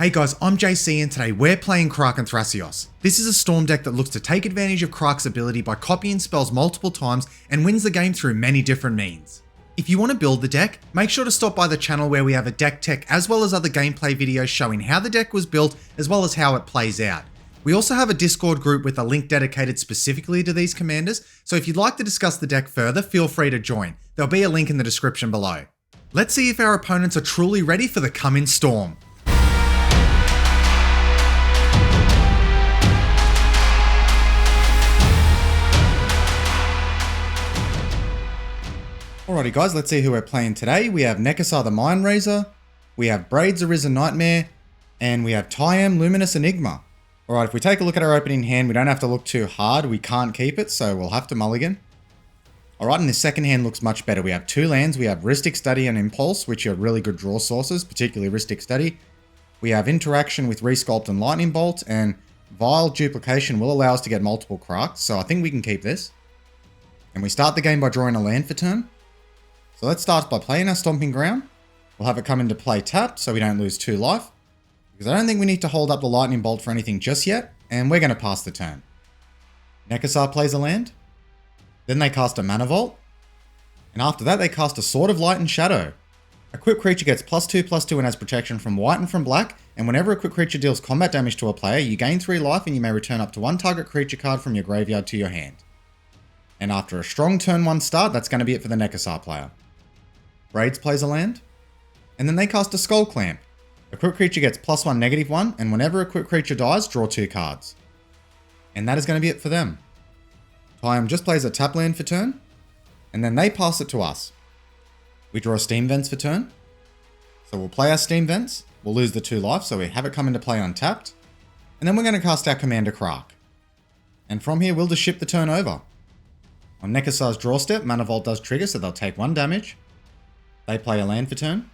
Hey guys, I'm JC and today we're playing Krark and Thrasios. This is a storm deck that looks to take advantage of Krark's ability by copying spells multiple times and wins the game through many different means. If you want to build the deck, make sure to stop by the channel where we have a deck tech as well as other gameplay videos showing how the deck was built as well as how it plays out. We also have a Discord group with a link dedicated specifically to these commanders, so if you'd like to discuss the deck further, feel free to join. There'll be a link in the description below. Let's see if our opponents are truly ready for the coming storm. Alrighty guys, let's see who we're playing today. We have Nekusar the Mindrazer, we have Braids, Arisen Nightmare, and we have Teyam, Luminous Enigma. Alright, if we take a look at our opening hand, we don't have to look too hard. We can't keep it, so we'll have to mulligan. Alright, and this second hand looks much better. We have two lands. We have Rhystic Study and Impulse, which are really good draw sources, particularly Rhystic Study. We have Interaction with Resculpt and Lightning Bolt, and Vile Duplication will allow us to get multiple Krarks, so I think we can keep this. And we start the game by drawing a land for turn. So let's start by playing our Stomping Ground. We'll have it come into play tapped so we don't lose 2 life. Because I don't think we need to hold up the Lightning Bolt for anything just yet, and we're going to pass the turn. Nekusar plays a land. Then they cast a Mana Vault. And after that they cast a Sword of Light and Shadow. Equipped creature gets +2/+2 and has protection from white and from black, and whenever equipped creature deals combat damage to a player, you gain 3 life and you may return up to 1 target creature card from your graveyard to your hand. And after a strong turn 1 start, that's going to be it for the Nekusar player. Braids plays a land, and then they cast a Skull Clamp. Equipped creature gets +1, -1, and whenever equipped creature dies, draw 2 cards. And that is going to be it for them. Teyam just plays a tap land for turn, and then they pass it to us. We draw Steam Vents for turn, so we'll play our Steam Vents, we'll lose the 2 life, so we have it come into play untapped, and then we're going to cast our Commander Krark. And from here, we'll just ship the turn over. On Nekusar's draw step, Mana Vault does trigger, so they'll take 1 damage. They play a land for turn.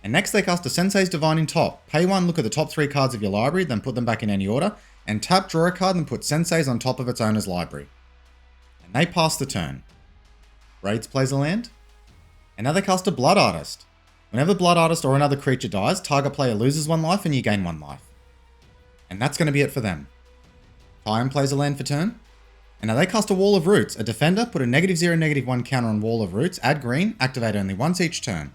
And next they cast a Sensei's Divine in top. Pay 1, look at the top 3 cards of your library, then put them back in any order. And tap, draw a card, and put Sensei's on top of its owner's library. And they pass the turn. Braids plays a land. And now they cast a Blood Artist. Whenever Blood Artist or another creature dies, target player loses 1 life and you gain 1 life. And that's going to be it for them. Teyam plays a land for turn. And now they cast a Wall of Roots. A defender, put a -0, -1 counter on Wall of Roots, add green, activate only once each turn.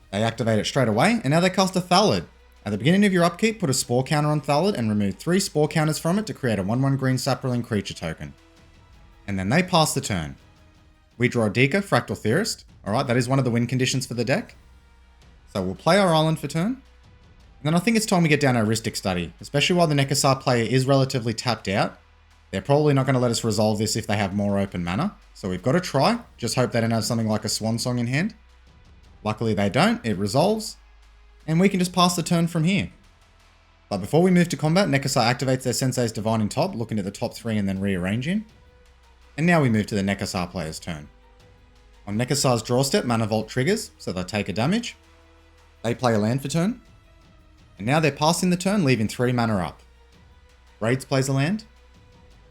They activate it straight away, and now they cast a Thallid. At the beginning of your upkeep, put a Spore counter on Thallid and remove 3 Spore counters from it to create a 1/1 green Saproling creature token. And then they pass the turn. We draw Dika, Fractal Theorist. Alright, that is one of the win conditions for the deck. So we'll play our island for turn. And then I think it's time we get down our Rhystic Study, especially while the Nekusar player is relatively tapped out. They're probably not going to let us resolve this if they have more open mana, so we've got to try. Just hope they don't have something like a Swan Song in hand. Luckily they don't, it resolves, and we can just pass the turn from here. But before we move to combat, Nekusar activates their Sensei's Divine in top, looking at the top 3 and then rearranging. And now we move to the Nekusar player's turn. On Nekusar's draw step, Mana Vault triggers, so they take a damage. They play a land for turn. And now they're passing the turn, leaving 3 mana up. Braids plays a land.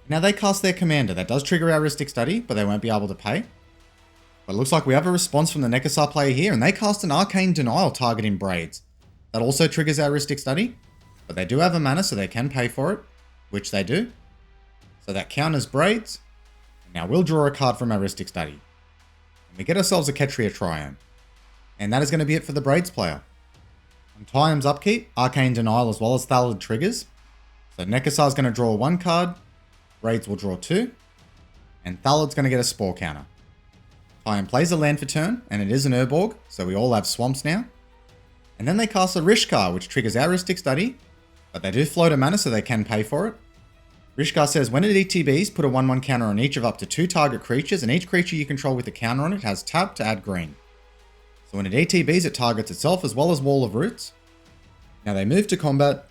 Now they cast their commander. That does trigger our Rhystic Study, but they won't be able to pay. But it looks like we have a response from the Nekusar player here, and they cast an Arcane Denial targeting Braids. That also triggers our Rhystic Study, but they do have a mana, so they can pay for it, which they do. So that counters Braids. And now we'll draw a card from our Rhystic Study. And we get ourselves a Ketria Triome. And that is going to be it for the Braids player. On Teyam's upkeep, Arcane Denial as well as Thallid triggers. So Nekusar's going to draw 1 card. Braids will draw 2, and Thallid's going to get a Spore counter. Teyam plays a land for turn, and it is an Urborg, so we all have swamps now. And then they cast a Rishkar, which triggers our Rhystic Study, but they do float a mana so they can pay for it. Rishkar says when it ETBs, put a 1/1 counter on each of up to 2 target creatures, and each creature you control with a counter on it has tap to add green. So when it ETBs, it targets itself as well as Wall of Roots. Now they move to combat.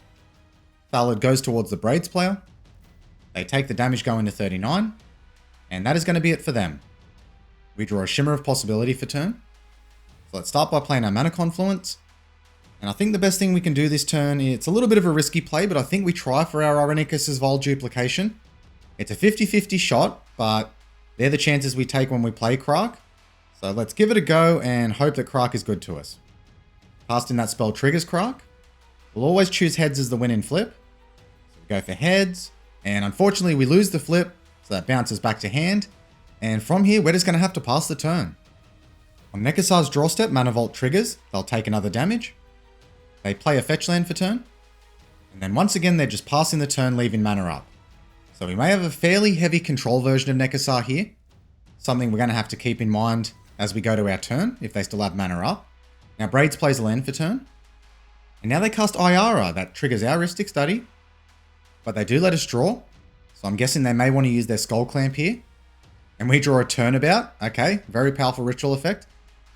Thallid goes towards the Braids player. They take the damage going to 39, and that is going to be it for them. We draw a Shimmer of Possibility for turn. So let's start by playing our Mana Confluence. And I think the best thing we can do this turn, it's a little bit of a risky play, but I think we try for our Irenicus's Vile Duplication. It's a 50-50 shot, but they're the chances we take when we play Krark. So let's give it a go and hope that Krark is good to us. Casting that spell triggers Krark. We'll always choose heads as the win in flip. So we go for heads, and unfortunately we lose the flip, so that bounces back to hand. And from here, we're just going to have to pass the turn. On Nekusar's draw step, Mana Vault triggers. They'll take another damage. They play a fetch land for turn. And then once again, they're just passing the turn, leaving mana up. So we may have a fairly heavy control version of Nekusar here. Something we're going to have to keep in mind as we go to our turn, if they still have mana up. Now Braids plays a land for turn. And now they cast Iara. That triggers our Ristic Study. But they do let us draw. So I'm guessing they may want to use their Skull Clamp here. And we draw a turnabout. Okay, very powerful ritual effect.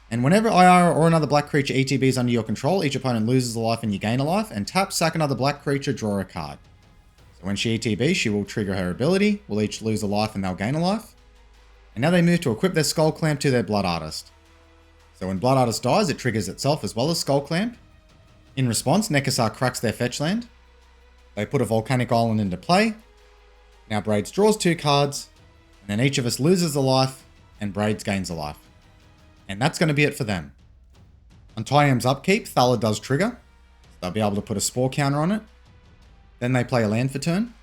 And whenever Iara or another black creature ETBs under your control, each opponent loses a life and you gain a life. And tap, sack another black creature, draw a card. So when she ETBs, she will trigger her ability. We'll each lose a life and they'll gain a life. And now they move to equip their Skull Clamp to their Blood Artist. So when Blood Artist dies, it triggers itself as well as Skull Clamp. In response, Nekusar cracks their fetch land. They put a Volcanic Island into play. Now Braids draws 2 cards. And then each of us loses a life, and Braids gains a life. And that's going to be it for them. On Teyam's upkeep, Thala does trigger. So they'll be able to put a Spore counter on it. Then they play a land for turn.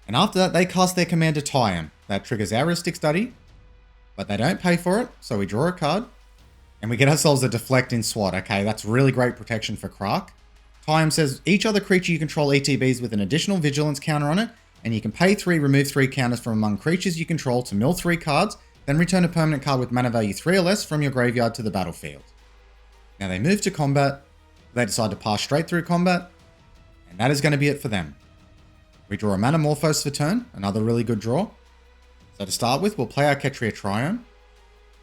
And after that, they cast their commander Teyam. That triggers our Ristic Study. But they don't pay for it, so we draw a card. And we get ourselves a Deflect in SWAT. Okay, that's really great protection for Krark. Teyam says, each other creature you control ETBs with an additional Vigilance counter on it. And you can pay 3, remove 3 counters from among creatures you control to mill 3 cards, then return a permanent card with mana value 3 or less from your graveyard to the battlefield. Now they move to combat, they decide to pass straight through combat, and that is going to be it for them. We draw a Mana Morphos for turn, another really good draw. So to start with, we'll play our Ketria Triome,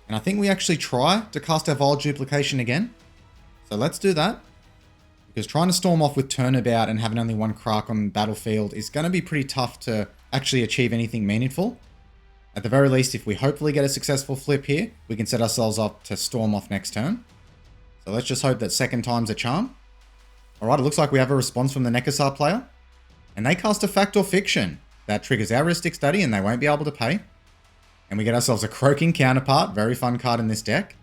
and I think we actually try to cast our Vile Duplication again. So let's do that. Because trying to storm off with Turnabout and having only 1 Krark on the battlefield is going to be pretty tough to actually achieve anything meaningful. At the very least, if we hopefully get a successful flip here, we can set ourselves up to storm off next turn. So let's just hope that second time's a charm. Alright, it looks like we have a response from the Nekusar player. And they cast a Fact or Fiction. That triggers our Ristic Study and they won't be able to pay. And we get ourselves a Croaking Counterpart, very fun card in this deck.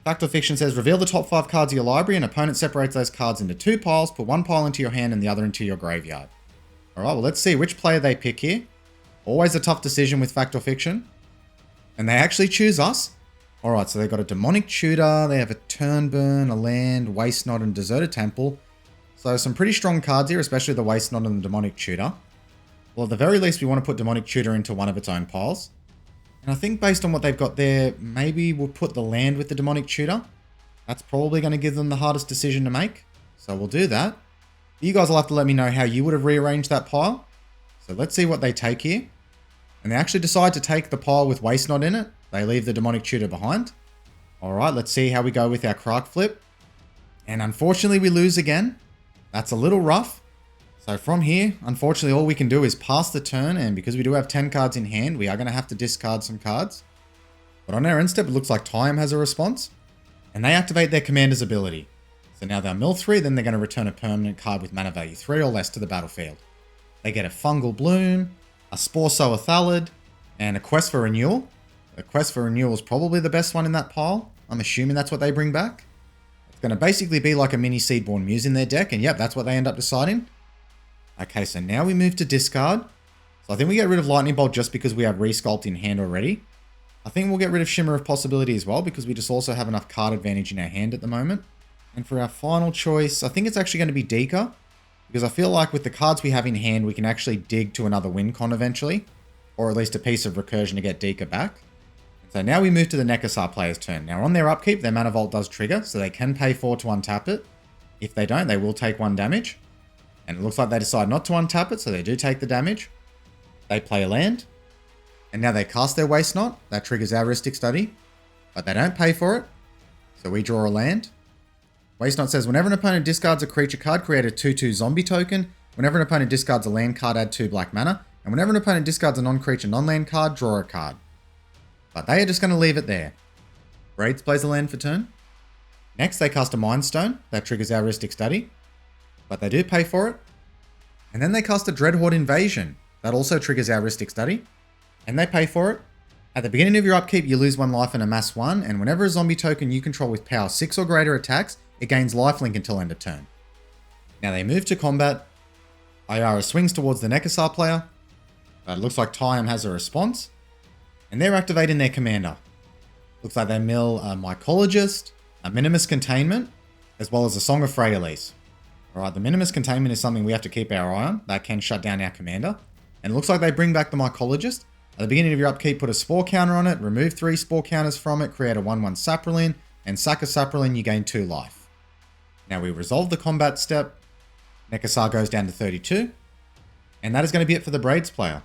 Fact or Fiction says, reveal the top 5 cards of your library and opponent separates those cards into 2 piles, put 1 pile into your hand and the other into your graveyard. Alright, well let's see which player they pick here. Always a tough decision with Fact or Fiction. And they actually choose us. Alright, so they've got a Demonic Tutor, they have a Turnburn, a Land, Waste Knot and Deserted Temple. So some pretty strong cards here, especially the Waste Knot and the Demonic Tutor. Well, at the very least, we want to put Demonic Tutor into one of its own piles. And I think based on what they've got there, maybe we'll put the land with the Demonic Tutor. That's probably going to give them the hardest decision to make. So we'll do that. You guys will have to let me know how you would have rearranged that pile. So let's see what they take here. And they actually decide to take the pile with Waste Knot in it. They leave the Demonic Tutor behind. Alright, let's see how we go with our Krark flip. And unfortunately we lose again. That's a little rough. So from here, unfortunately, all we can do is pass the turn, and because we do have 10 cards in hand, we are going to have to discard some cards. But on our end step, it looks like Teyam has a response, and they activate their commander's ability. So now they'll mill 3, then they're going to return a permanent card with mana value 3 or less to the battlefield. They get a Fungal Bloom, a Spore Sower Thallid, and a Quest for Renewal. The Quest for Renewal is probably the best one in that pile. I'm assuming that's what they bring back. It's going to basically be like a mini Seedborn Muse in their deck, and yep, that's what they end up deciding. Okay, so now we move to discard. So I think we get rid of Lightning Bolt just because we have Resculpt in hand already. I think we'll get rid of Shimmer of Possibility as well because we just also have enough card advantage in our hand at the moment. And for our final choice, I think it's actually going to be Deeker. Because I feel like with the cards we have in hand, we can actually dig to another win con eventually. Or at least a piece of Recursion to get Deeker back. So now we move to the Nekusar player's turn. Now on their upkeep, their Mana Vault does trigger, so they can pay 4 to untap it. If they don't, they will take 1 damage. And it looks like they decide not to untap it, so they do take the damage. They play a land. And now they cast their Waste Knot. That triggers our Ristic Study. But they don't pay for it. So we draw a land. Waste Knot says, whenever an opponent discards a creature card, create a 2/2 zombie token. Whenever an opponent discards a land card, add 2 black mana. And whenever an opponent discards a non-creature, non-land card, draw a card. But they are just going to leave it there. Braids plays a land for turn. Next, they cast a Mind Stone. That triggers our Ristic Study. But they do pay for it. And then they cast a Dreadhorde Invasion. That also triggers our Ristic Study. And they pay for it. At the beginning of your upkeep, you lose 1 life and amass 1. And whenever a zombie token you control with power 6 or greater attacks, it gains lifelink until end of turn. Now they move to combat. Ayara swings towards the Nekusar player. But it looks like Teyam has a response. And they're activating their commander. Looks like they mill a Mycologist, a Minimus Containment, as well as a Song of Freyalise. Alright, the Minimus Containment is something we have to keep our eye on. That can shut down our commander. And it looks like they bring back the Mycologist. At the beginning of your upkeep, put a Spore counter on it, remove 3 Spore counters from it, create a 1/1 Saproline, and sack a Saproline, you gain 2 life. Now we resolve the combat step. Nekusar goes down to 32. And that is going to be it for the Braids player.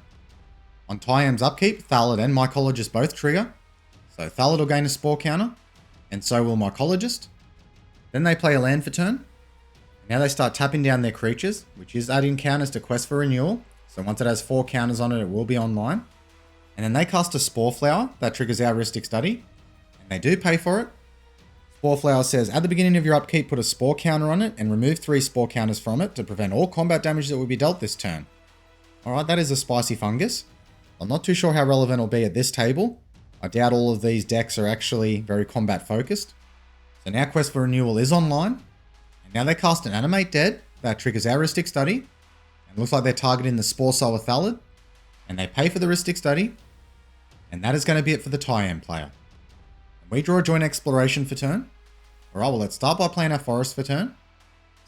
On Teyam's upkeep, Thallid and Mycologist both trigger. So Thallid will gain a Spore counter, and so will Mycologist. Then they play a land for turn. Now they start tapping down their creatures, which is adding counters to Quest for Renewal. So once it has 4 counters on it, it will be online. And then they cast a Spore Flower that triggers our Rhystic Study. And they do pay for it. Spore Flower says, at the beginning of your upkeep, put a Spore counter on it and remove 3 Spore counters from it to prevent all combat damage that will be dealt this turn. Alright, that is a spicy fungus. I'm not too sure how relevant it'll be at this table. I doubt all of these decks are actually very combat focused. So now Quest for Renewal is online. And now they cast an Animate Dead that triggers our Rhystic Study. And looks like they're targeting the Spore Sower Thallid. And they pay for the Rhystic Study. And that is going to be it for the Teyam player. And we draw a Joint Exploration for turn. Alright, well let's start by playing our Forest for turn.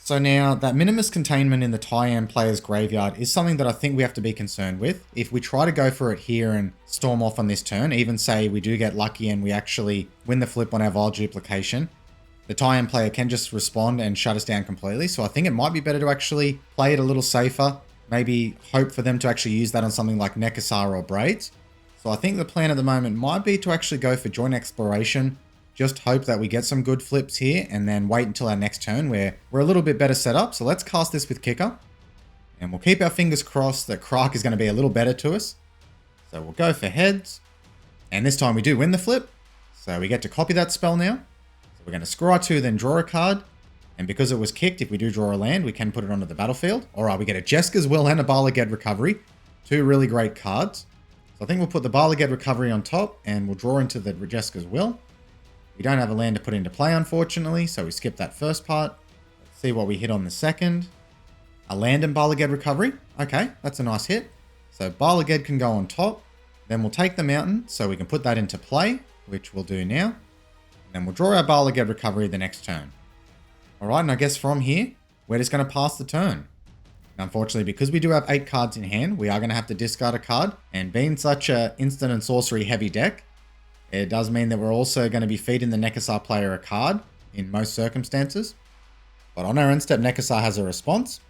So now, that Minimus Containment in the Teyam player's graveyard is something that I think we have to be concerned with. If we try to go for it here and storm off on this turn, even say we do get lucky and we actually win the flip on our Vile Duplication, the Teyam player can just respond and shut us down completely. So I think it might be better to actually play it a little safer. Maybe hope for them to actually use that on something like Nekusar or Braids. So I think the plan at the moment might be to actually go for Joint Exploration. Just hope that we get some good flips here and then wait until our next turn where we're a little bit better set up. So let's cast this with Kicker. And we'll keep our fingers crossed that Krark is going to be a little better to us. So we'll go for heads. And this time we do win the flip. So we get to copy that spell now. So we're going to scry 2, then draw a card. And because it was kicked, if we do draw a land, we can put it onto the battlefield. Alright, we get a Jeska's Will and a Balaged Recovery. 2 really great cards. So I think we'll put the Balaged Recovery on top and we'll draw into the Jeska's Will. We don't have a land to put into play, unfortunately, so we skip that first part. Let's see what we hit on the second. A land and Balaged Recovery. Okay, that's a nice hit. So Balaged can go on top. Then we'll take the mountain, so we can put that into play, which we'll do now. And then we'll draw our Balaged Recovery the next turn. Alright, and I guess from here, we're just going to pass the turn. And unfortunately, because we do have 8 cards in hand, we are going to have to discard a card. And being such a instant and sorcery heavy deck, it does mean that we're also going to be feeding the Nekusar player a card in most circumstances. But on our end step, Nekusar has a response.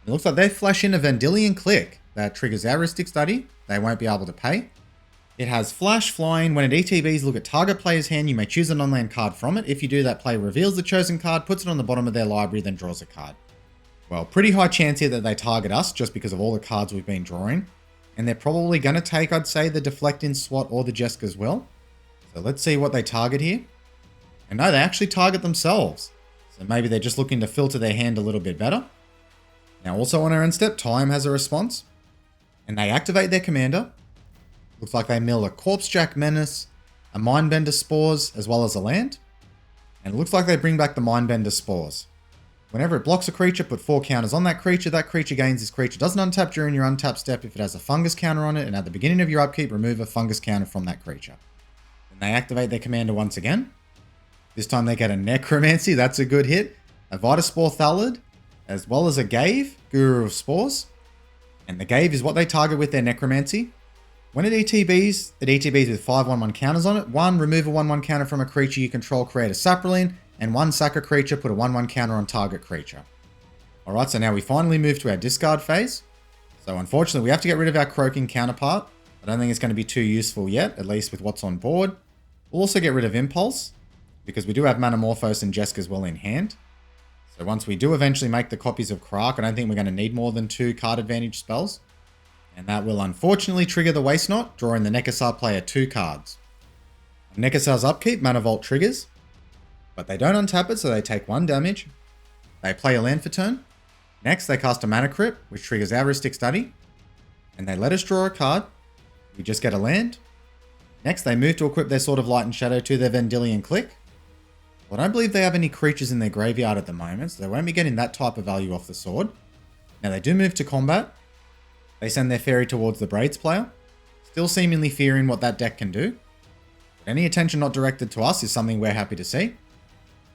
It looks like they flash in a Vendilion Click that triggers our Rhystic Study. They won't be able to pay. It has Flash Flying. When it ETBs, look at target player's hand. You may choose a non-land card from it. If you do that, player reveals the chosen card, puts it on the bottom of their library, then draws a card. Well, pretty high chance here that they target us just because of all the cards we've been drawing. And they're probably going to take, I'd say, the Deflecting Swat or the Jeska's Will. So let's see what they target here. And no, they actually target themselves. So maybe they're just looking to filter their hand a little bit better. Now also on our end step, Teyam has a response. And they activate their commander. Looks like they mill a Corpsejack Menace, a Mindbender Spores, as well as a land. And it looks like they bring back the Mindbender Spores. Whenever it blocks a creature, put 4 counters on that creature. That creature gains this creature. Doesn't untap during your untap step if it has a fungus counter on it. And at the beginning of your upkeep, remove a fungus counter from that creature. They activate their commander once again. This time they get a Necromancy, that's a good hit. A Vitaspore Thallid, as well as a Gave, Guru of Spores. And the Gave is what they target with their Necromancy. When it ETBs with 5 1/1 counters on it. 1, remove a 1/1 counter from a creature you control, create a Saproline, and 1, sack a creature, put a 1/1 counter on target creature. Alright, so now we finally move to our discard phase. So unfortunately we have to get rid of our Croaking counterpart. I don't think it's going to be too useful yet, at least with what's on board. We'll also get rid of Impulse, because we do have Manamorphose and Jeska's Will in hand. So once we do eventually make the copies of Krark, I don't think we're going to need more than 2 card advantage spells. And that will unfortunately trigger the Waste Not, drawing the Nekusar player 2 cards. On Nekusar's upkeep, Mana Vault triggers, but they don't untap it, so they take 1 damage. They play a land for turn. Next, they cast a Mana Crypt, which triggers our Rhystic Study. And they let us draw a card. We just get a land. Next, they move to equip their Sword of Light and Shadow to their Vendilion Click. Well, I don't believe they have any creatures in their graveyard at the moment, so they won't be getting that type of value off the sword. Now they do move to combat. They send their fairy towards the Braids player, still seemingly fearing what that deck can do. But any attention not directed to us is something we're happy to see.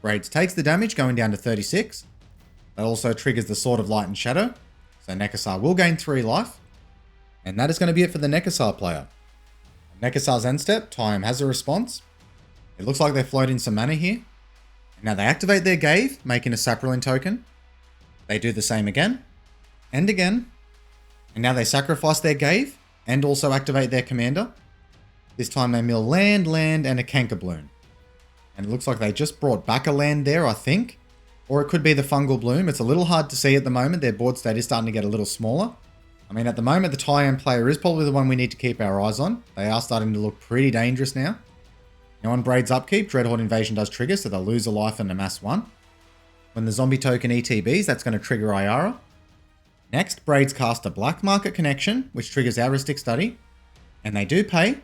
Braids takes the damage, going down to 36. That also triggers the Sword of Light and Shadow, so Nekusar will gain 3 life. And that is going to be it for the Nekusar player. On Nekusar's end step, Teyam has a response. It looks like they're floating some mana here. Now they activate their Gave, making a Saproling token. They do the same again, and again. And now they sacrifice their Gave, and also activate their commander. This time they mill land, and a Cankerbloom. And it looks like they just brought back a land there, I think. Or it could be the Fungal Bloom. It's a little hard to see at the moment. Their board state is starting to get a little smaller. I mean, at the moment, the Teyam player is probably the one we need to keep our eyes on. They are starting to look pretty dangerous now. Now on Braids upkeep, Dreadhorde Invasion does trigger, so they'll lose a life and amass 1. When the zombie token ETBs, that's going to trigger Iara. Next, Braids cast a Black Market Connection, which triggers Aristic Study. And they do pay.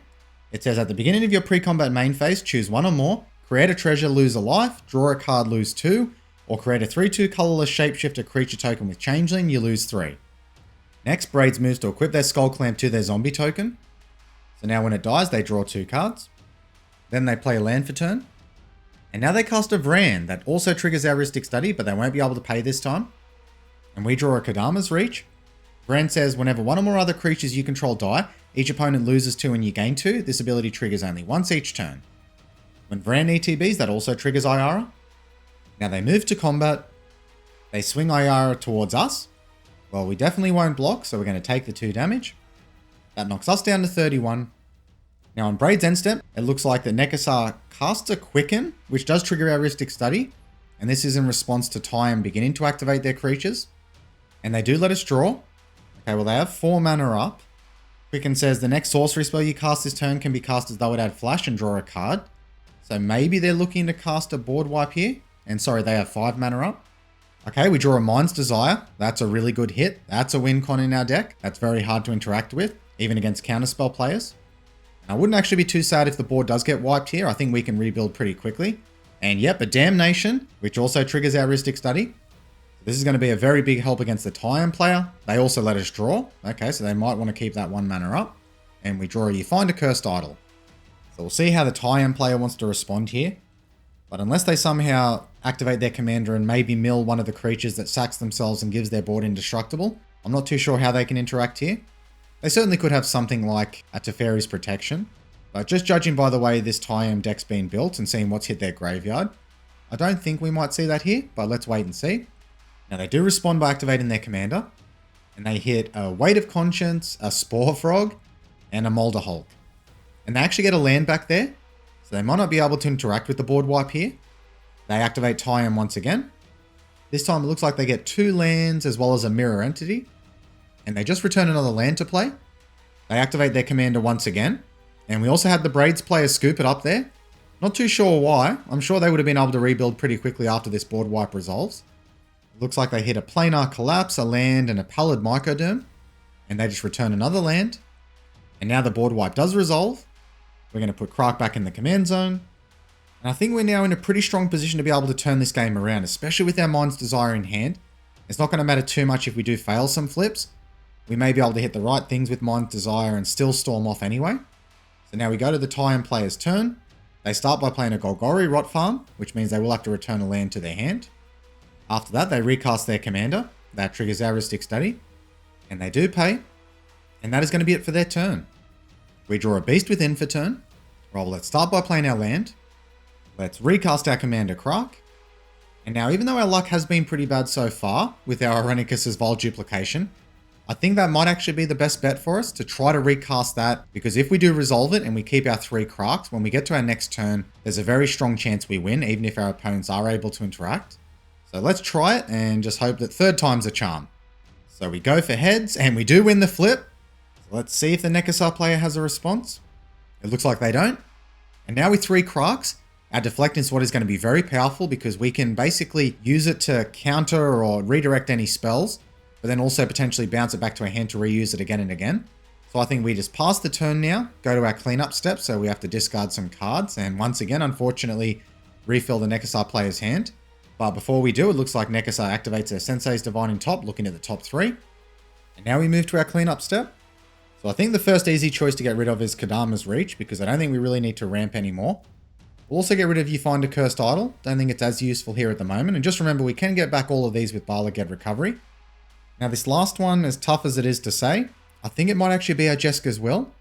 It says at the beginning of your pre-combat main phase, choose 1 or more, create a treasure, lose a life, draw a card, lose 2, or create a 3/2 colorless shapeshifter creature token with Changeling, you lose 3. Next, Braids moves to equip their Skull Clamp to their zombie token. So now when it dies, they draw 2 cards. Then they play a land for turn. And now they cast a Vran that also triggers Aristic Study, but they won't be able to pay this time. And we draw a Kadama's Reach. Vran says whenever 1 or more other creatures you control die, each opponent loses 2 and you gain 2. This ability triggers only once each turn. When Vran ETBs, that also triggers Iara. Now they move to combat. They swing Iara towards us. Well, we definitely won't block, so we're going to take the 2 damage. That knocks us down to 31. Now on Braids end step, it looks like that Nekusar casts a Quicken, which does trigger Aristic Study. And this is in response to Teyam beginning to activate their creatures. And they do let us draw. Okay, well they have 4 mana up. Quicken says the next sorcery spell you cast this turn can be cast as though it had flash and draw a card. So maybe they're looking to cast a board wipe here. And sorry, they have 5 mana up. Okay, we draw a Mind's Desire. That's a really good hit. That's a win con in our deck. That's very hard to interact with, even against counterspell players. I wouldn't actually be too sad if the board does get wiped here. I think we can rebuild pretty quickly. And yep, a Damnation, which also triggers our Aristic Study. This is going to be a very big help against the Teyam player. They also let us draw. Okay, so they might want to keep that 1 mana up. And we draw You Find a Cursed Idol. So we'll see how the Teyam player wants to respond here. But unless they somehow activate their commander and maybe mill one of the creatures that sacks themselves and gives their board indestructible, I'm not too sure how they can interact here. They certainly could have something like a Teferi's Protection. But just judging by the way this Teyam deck's been built and seeing what's hit their graveyard, I don't think we might see that here, but let's wait and see. Now they do respond by activating their commander, and they hit a Weight of Conscience, a Spore Frog, and a Molder Hulk. And they actually get a land back there, so they might not be able to interact with the board wipe here. They activate Teyam once again. This time it looks like they get 2 lands as well as a Mirror Entity, and they just return another land to play. They activate their commander once again, and we also had the Braids player scoop it up there. Not too sure why. I'm sure they would have been able to rebuild pretty quickly after this board wipe resolves. It looks like they hit a Planar Collapse, a land, and a Pallid Mycoderm, and they just return another land. And now the board wipe does resolve. We're going to put Krark back in the command zone. And I think we're now in a pretty strong position to be able to turn this game around, especially with our Mind's Desire in hand. It's not going to matter too much if we do fail some flips. We may be able to hit the right things with Mind's Desire and still storm off anyway. So now we go to the Teyam player's turn. They start by playing a Golgari Rot Farm, which means they will have to return a land to their hand. After that, they recast their commander. That triggers Aristic Study. And they do pay. And that is going to be it for their turn. We draw a Beast Within for turn. Well, let's start by playing our land. Let's recast our commander Krark. And now, even though our luck has been pretty bad so far with our Irenicus's Vile Duplication, I think that might actually be the best bet for us to try to recast that, because if we do resolve it and we keep our 3 Krarks, when we get to our next turn, there's a very strong chance we win, even if our opponents are able to interact. So let's try it and just hope that third time's a charm. So we go for heads and we do win the flip. So let's see if the Nekusar player has a response. It looks like they don't. And now with 3 Krarks, our Deflecting Sword is going to be very powerful because we can basically use it to counter or redirect any spells, but then also potentially bounce it back to our hand to reuse it again and again. So I think we just pass the turn now, go to our cleanup step, so we have to discard some cards, and once again, unfortunately, refill the Nekusar player's hand. But before we do, it looks like Nekusar activates their Sensei's Divine in top, looking at the top 3. And now we move to our cleanup step. So I think the first easy choice to get rid of is Kadama's Reach, because I don't think we really need to ramp anymore. We'll also get rid of You Find a Cursed Idol. Don't think it's as useful here at the moment. And just remember, we can get back all of these with Bala Ged Recovery. Now this last one, as tough as it is to say, I think it might actually be our Jeska's Will.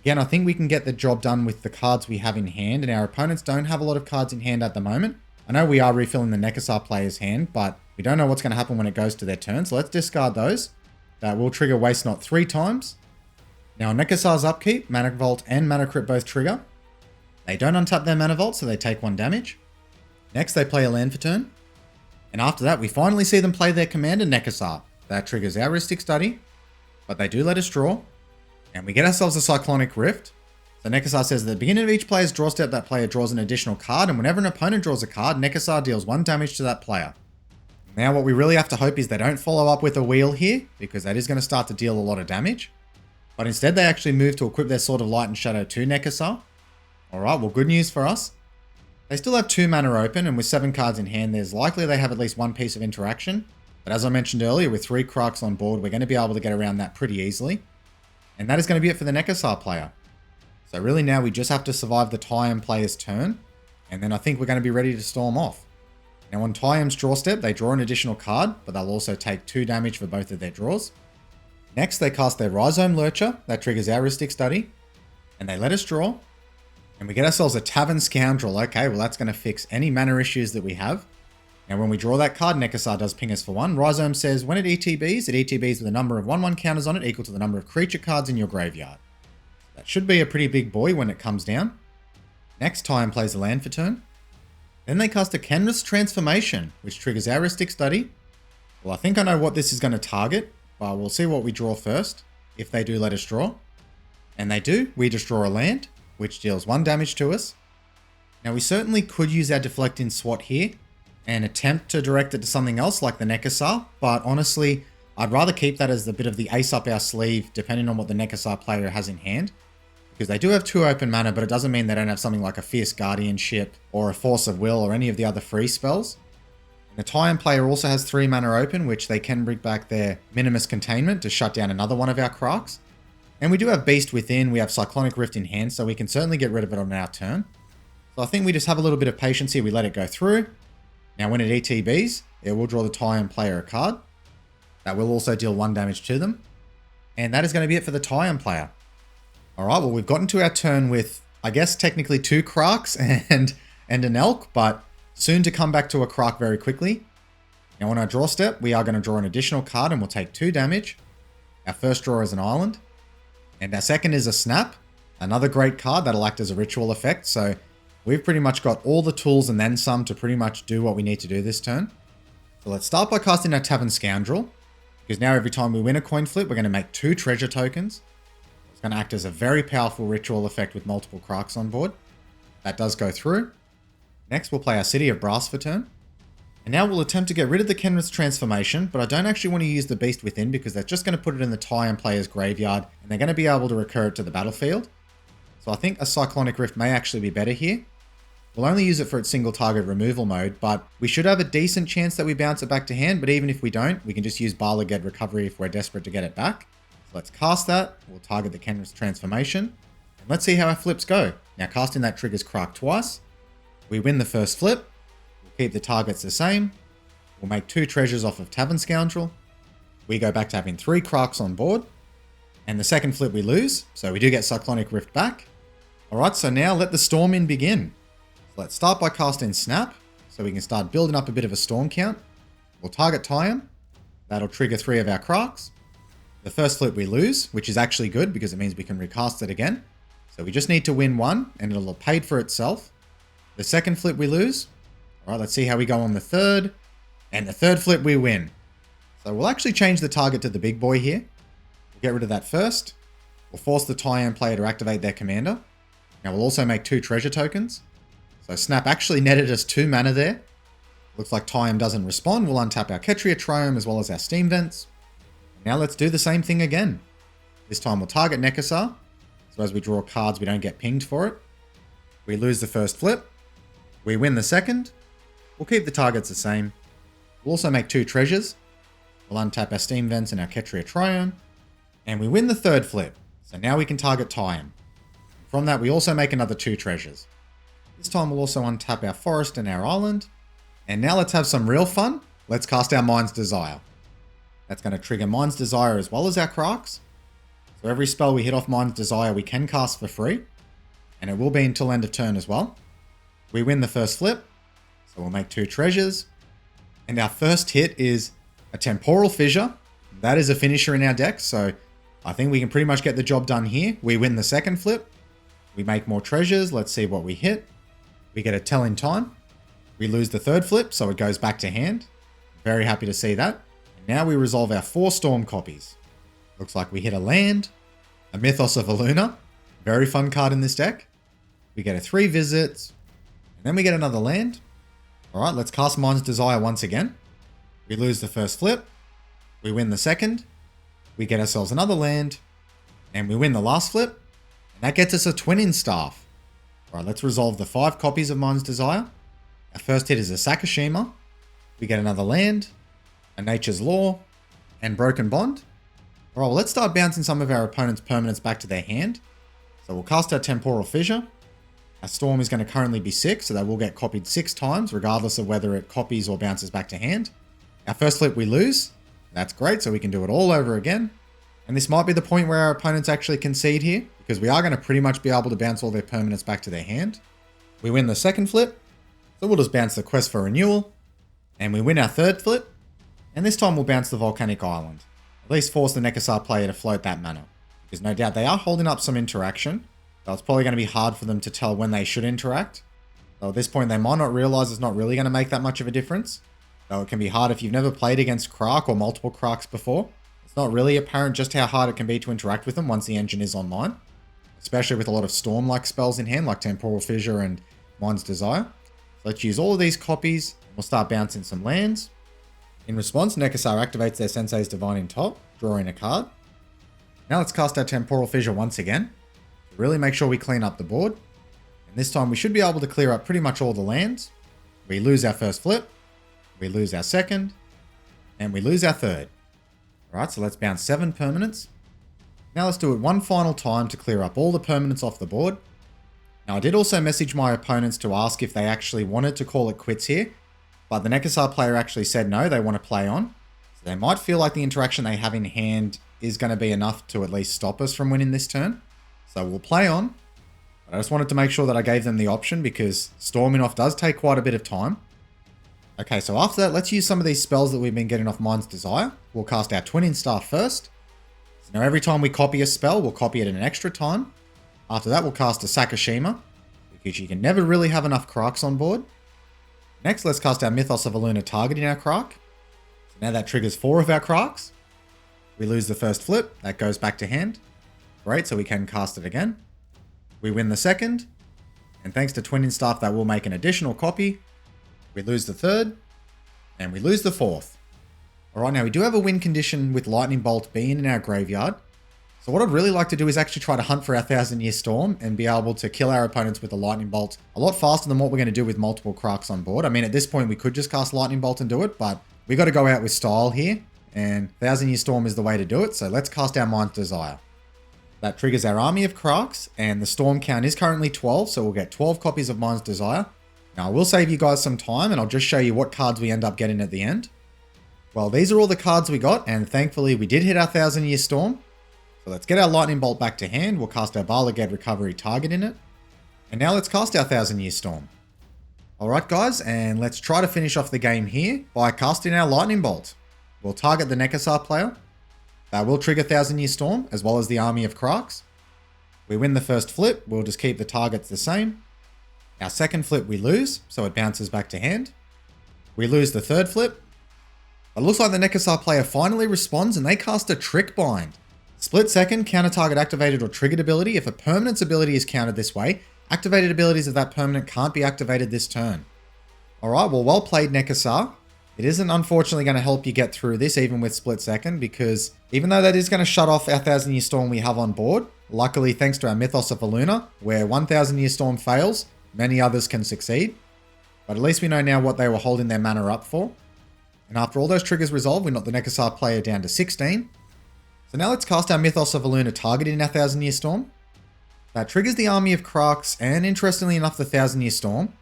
Again, I think we can get the job done with the cards we have in hand, and our opponents don't have a lot of cards in hand at the moment. I know we are refilling the Nekusar player's hand, but we don't know what's going to happen when it goes to their turn, so let's discard those. That will trigger Waste Not 3 times. Now Nekusar's Upkeep, Mana Vault and Mana Crypt both trigger. They don't untap their Mana Vault, so they take 1 damage. Next, they play a land for turn. And after that, we finally see them play their commander, Nekusar. That triggers our Rhystic Study, but they do let us draw. And we get ourselves a Cyclonic Rift. So Nekusar says at the beginning of each player's draw step, that player draws an additional card, and whenever an opponent draws a card, Nekusar deals 1 damage to that player. Now what we really have to hope is they don't follow up with a wheel here, because that is going to start to deal a lot of damage. But instead they actually move to equip their Sword of Light and Shadow to Nekusar. Alright, well good news for us. They still have 2 mana open, and with 7 cards in hand, there's likely they have at least 1 piece of interaction. But as I mentioned earlier, with 3 Krarks on board, we're going to be able to get around that pretty easily. And that is going to be it for the Nekusar player. So really now we just have to survive the Teyam player's turn, and then I think we're going to be ready to storm off. Now on Teyam's draw step, they draw an additional card, but they'll also take 2 damage for both of their draws. Next, they cast their Rhizome Lurcher, that triggers our Rhystic Study, and they let us draw. And we get ourselves a Tavern Scoundrel. Okay, well that's going to fix any mana issues that we have. Now when we draw that card, Nekusar does ping us for 1. Rhizome says when it ETBs with a number of 1/1 counters on it equal to the number of creature cards in your graveyard. That should be a pretty big boy when it comes down. Next, Teyam plays a land for turn. Then they cast a Kenrith's Transformation, which triggers our Rhystic Study. Well, I think I know what this is going to target, but we'll see what we draw first, if they do let us draw. And they do, we just draw a land, which deals 1 damage to us. Now we certainly could use our Deflect in SWAT here, and attempt to direct it to something else like the Nekusar, but honestly, I'd rather keep that as a bit of the ace up our sleeve, depending on what the Nekusar player has in hand. Because they do have 2 open mana, but it doesn't mean they don't have something like a Fierce Guardianship, or a Force of Will, or any of the other free spells. And the Teyam player also has 3 mana open, which they can bring back their Minimus Containment to shut down another one of our Krarks. And we do have Beast Within, we have Cyclonic Rift in hand, so we can certainly get rid of it on our turn. So I think we just have a little bit of patience here, we let it go through. Now when it ETBs, it will draw the Teyam player a card. That will also deal 1 damage to them. And that is going to be it for the Teyam player. Alright, well we've gotten to our turn with, I guess technically 2 Krarks and an Elk, but soon to come back to a Krark very quickly. Now on our draw step, we are going to draw an additional card and we'll take 2 damage. Our first draw is an Island. And our second is a Snap. Another great card that'll act as a ritual effect, so we've pretty much got all the tools and then some to pretty much do what we need to do this turn. So let's start by casting our Tavern Scoundrel, because now every time we win a coin flip, we're going to make 2 treasure tokens. It's going to act as a very powerful ritual effect with multiple Krarks on board. That does go through. Next, we'll play our City of Brass for turn. And now we'll attempt to get rid of the Kenrith's Transformation, but I don't actually want to use the Beast Within because that's just going to put it in the Teyam player's graveyard, and they're going to be able to recur it to the battlefield. So I think a Cyclonic Rift may actually be better here. We'll only use it for its single target removal mode, but we should have a decent chance that we bounce it back to hand, but even if we don't, we can just use Bala Ged Recovery if we're desperate to get it back. So let's cast that, we'll target the Kenrith's Transformation, and let's see how our flips go. Now casting that triggers Krark twice. We win the first flip, we'll keep the targets the same, we'll make 2 treasures off of Tavern Scoundrel, we go back to having 3 Krarks on board, and the second flip we lose, so we do get Cyclonic Rift back. Alright, so now let the storm in begin. Let's start by casting Snap, so we can start building up a bit of a storm count. We'll target Teyam. That'll trigger 3 of our Krarks. The first flip we lose, which is actually good because it means we can recast it again. So we just need to win 1, and it'll have paid for itself. The second flip we lose. Alright, let's see how we go on the third. And the third flip we win. So we'll actually change the target to the big boy here. We'll get rid of that first. We'll force the Teyam player to activate their commander. Now we'll also make 2 treasure tokens. So Snap actually netted us 2 mana there. Looks like Teyam doesn't respond. We'll untap our Ketria Triome as well as our Steam Vents. Now let's do the same thing again. This time we'll target Nekusar. So as we draw cards, we don't get pinged for it. We lose the first flip. We win the second. We'll keep the targets the same. We'll also make 2 treasures. We'll untap our Steam Vents and our Ketria Triome. And we win the third flip. So now we can target Teyam. From that, we also make another 2 treasures. This time we'll also untap our forest and our island. And now let's have some real fun. Let's cast our Mind's Desire. That's going to trigger Mind's Desire as well as our Krarks. So every spell we hit off Mind's Desire we can cast for free. And it will be until end of turn as well. We win the first flip. So we'll make 2 treasures. And our first hit is a Temporal Fissure. That is a finisher in our deck. So I think we can pretty much get the job done here. We win the second flip. We make more treasures. Let's see what we hit. We get a Tell in Time. We lose the third flip, so it goes back to hand. Very happy to see that. And now we resolve our 4 Storm copies. Looks like we hit a land, a Mythos of Aluna. Very fun card in this deck. We get a 3 visits, and then we get another land. Alright, let's cast Mind's Desire once again. We lose the first flip. We win the second. We get ourselves another land. And we win the last flip. And that gets us a Twinning Staff. Alright, let's resolve the 5 copies of Mind's Desire. Our first hit is a Sakashima. We get another land, a Nature's Law, and Broken Bond. Alright, well, let's start bouncing some of our opponent's permanents back to their hand. So we'll cast our Temporal Fissure. Our Storm is going to currently be 6, so that will get copied 6 times, regardless of whether it copies or bounces back to hand. Our first flip we lose. That's great, so we can do it all over again. And this might be the point where our opponents actually concede here, because we are going to pretty much be able to bounce all their permanents back to their hand. We win the second flip, so we'll just bounce the Quest for Renewal. And we win our third flip, and this time we'll bounce the Volcanic Island. At least force the Nekusar player to float that mana, because no doubt they are holding up some interaction. So it's probably going to be hard for them to tell when they should interact. So at this point they might not realize it's not really going to make that much of a difference. Though it can be hard if you've never played against Krark or multiple Krarks before. It's not really apparent just how hard it can be to interact with them once the engine is online. Especially with a lot of Storm-like spells in hand like Temporal Fissure and Mind's Desire. So let's use all of these copies. We'll start bouncing some lands. In response, Nekusar activates their Sensei's Divine in top, drawing a card. Now let's cast our Temporal Fissure once again. Really make sure we clean up the board. And this time we should be able to clear up pretty much all the lands. We lose our first flip. We lose our second. And we lose our third. Alright, so let's bounce 7 permanents. Now let's do it one final time to clear up all the permanents off the board. Now I did also message my opponents to ask if they actually wanted to call it quits here. But the Nekusar player actually said no, they want to play on. So they might feel like the interaction they have in hand is going to be enough to at least stop us from winning this turn. So we'll play on, but I just wanted to make sure that I gave them the option because storming off does take quite a bit of time. Okay, so after that, let's use some of these spells that we've been getting off Mind's Desire. We'll cast our Twinning Staff first. So now every time we copy a spell, we'll copy it an extra time. After that, we'll cast a Sakashima, because you can never really have enough Krarks on board. Next, let's cast our Mythos of Aluna targeting our Krark. So now that triggers 4 of our Krarks. We lose the first flip, that goes back to hand. Great, so we can cast it again. We win the second, and thanks to Twinning Staff that will make an additional copy. We lose the third, and we lose the fourth. Alright, now we do have a win condition with Lightning Bolt being in our graveyard. So what I'd really like to do is actually try to hunt for our 1000-Year Storm and be able to kill our opponents with the Lightning Bolt a lot faster than what we're going to do with multiple Krarks on board. I mean, at this point we could just cast Lightning Bolt and do it, but we got to go out with style here, and 1000-Year Storm is the way to do it, so let's cast our Mind's Desire. That triggers our army of Krarks, and the storm count is currently 12, so we'll get 12 copies of Mind's Desire. Now, I will save you guys some time, and I'll just show you what cards we end up getting at the end. Well, these are all the cards we got, and thankfully we did hit our 1000-Year Storm. So let's get our Lightning Bolt back to hand. We'll cast our Barlagad Recovery target in it. And now let's cast our 1000-Year Storm. Alright guys, and let's try to finish off the game here by casting our Lightning Bolt. We'll target the Nekusar player. That will trigger 1000-Year Storm, as well as the army of Krarks. We win the first flip, we'll just keep the targets the same. Our second flip we lose, so it bounces back to hand. We lose the third flip. It looks like the Nekusar player finally responds and they cast a Trick Bind. Split second, counter target activated or triggered ability. If a permanent's ability is countered this way, activated abilities of that permanent can't be activated this turn. Alright, well played Nekusar. It isn't unfortunately going to help you get through this even with split second, because even though that is going to shut off our 1000-Year Storm we have on board, luckily thanks to our Mythos of Aluna, where 1000-Year Storm fails, many others can succeed. But at least we know now what they were holding their mana up for. And after all those triggers resolved, we knocked the Nekusar player down to 16. So now let's cast our Mythos of Eluna targeting our Thousand Year Storm. That triggers the army of Krarks and, interestingly enough, the Thousand Year Storm.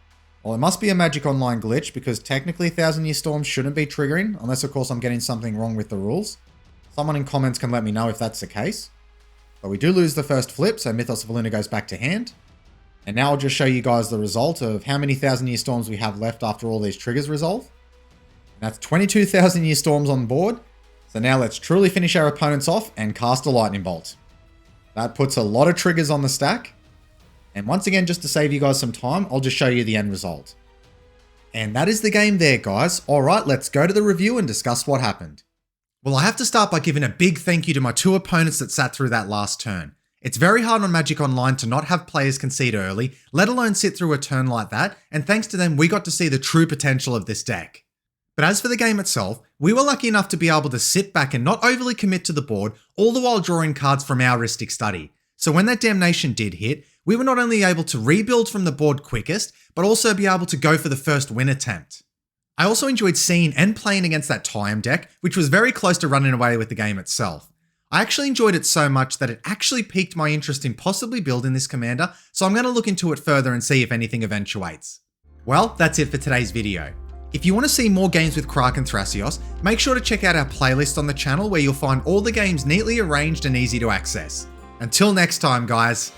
Well, it must be a Magic Online glitch because technically Thousand Year Storm shouldn't be triggering, unless of course I'm getting something wrong with the rules. Someone in comments can let me know if that's the case. But we do lose the first flip, so Mythos of Eluna goes back to hand. And now I'll just show you guys the result of how many Thousand Year Storms we have left after all these triggers resolve. And that's 22 Thousand Year Storms on board. So now let's truly finish our opponents off and cast a Lightning Bolt. That puts a lot of triggers on the stack. And once again, just to save you guys some time, I'll just show you the end result. And that is the game there, guys. Alright, let's go to the review and discuss what happened. Well, I have to start by giving a big thank you to my two opponents that sat through that last turn. It's very hard on Magic Online to not have players concede early, let alone sit through a turn like that, and thanks to them we got to see the true potential of this deck. But as for the game itself, we were lucky enough to be able to sit back and not overly commit to the board, all the while drawing cards from our Ristic Study. So when that Damnation did hit, we were not only able to rebuild from the board quickest, but also be able to go for the first win attempt. I also enjoyed seeing and playing against that Teyam deck, which was very close to running away with the game itself. I actually enjoyed it so much that it actually piqued my interest in possibly building this commander, so I'm going to look into it further and see if anything eventuates. Well, that's it for today's video. If you want to see more games with Krark and Thrasios, make sure to check out our playlist on the channel where you'll find all the games neatly arranged and easy to access. Until next time, guys.